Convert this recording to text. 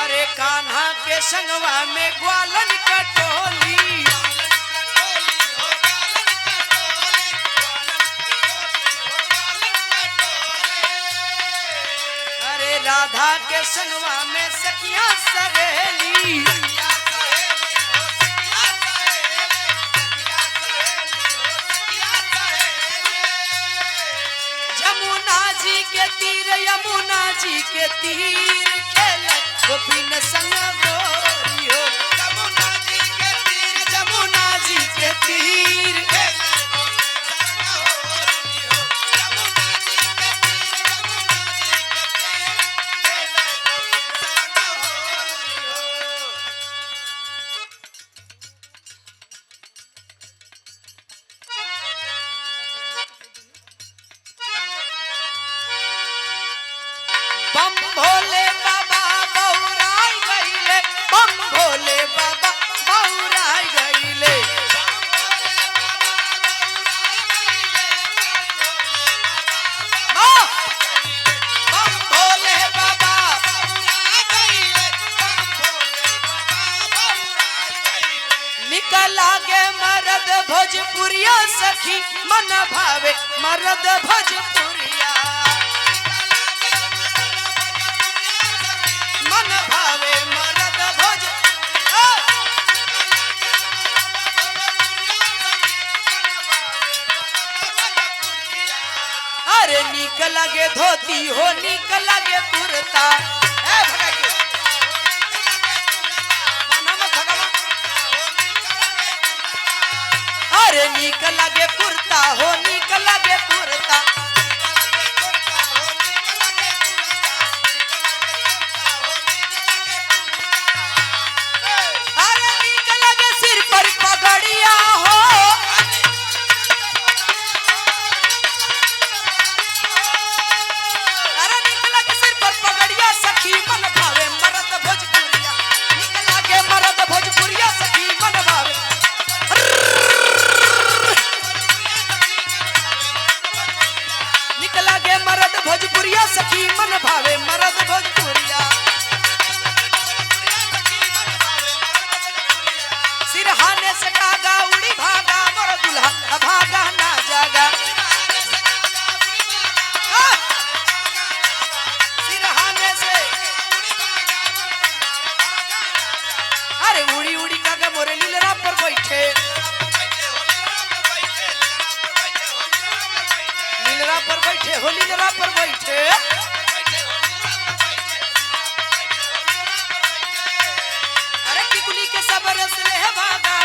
अरे कान्हा के संगवा में ग्वालन का टोली, अरे राधा के संगवा में सखियां सहेली, यमुना जी के तीर खेल गोपीन संग गोरी हो, यमुना जी के तीर यमुना जी के तीर बम भोले बाबा बौराई गईले, बम भोले बाबा बौराई गईले, बम भोले बाबा निकला गे मरद भोजपुरिया सखी मन भावे मरद भोजपुरिया, मन भावे मरद भोज अरे नीक लगे धोती हो नीक लगे कुर्ता, अरे नीक लगे कुर्ता हो नीक लगे कुर्ता, अरे नीक लगे सिर पर पगड़िया हो, अरे नीक लगे सिर पर पगड़िया सखी मन भावे मरद भोजपुरिया, नीक लगे मरद भोजपुरिया सखी मन भावे, नीक लगे मरद भोजपुरिया सखी मन भावे मरद भोजपुरिया, सिरहाने से कागा उड़ी भागा मोर दुल्हा भागा ना जागा, सिरहाने से अरे उड़ी उड़ी कागा मोरे लीलरा पर बैठे, लीलरा पर बैठे हो लीलरा पर बैठे, अरे टिकुली के सब रस ले भागा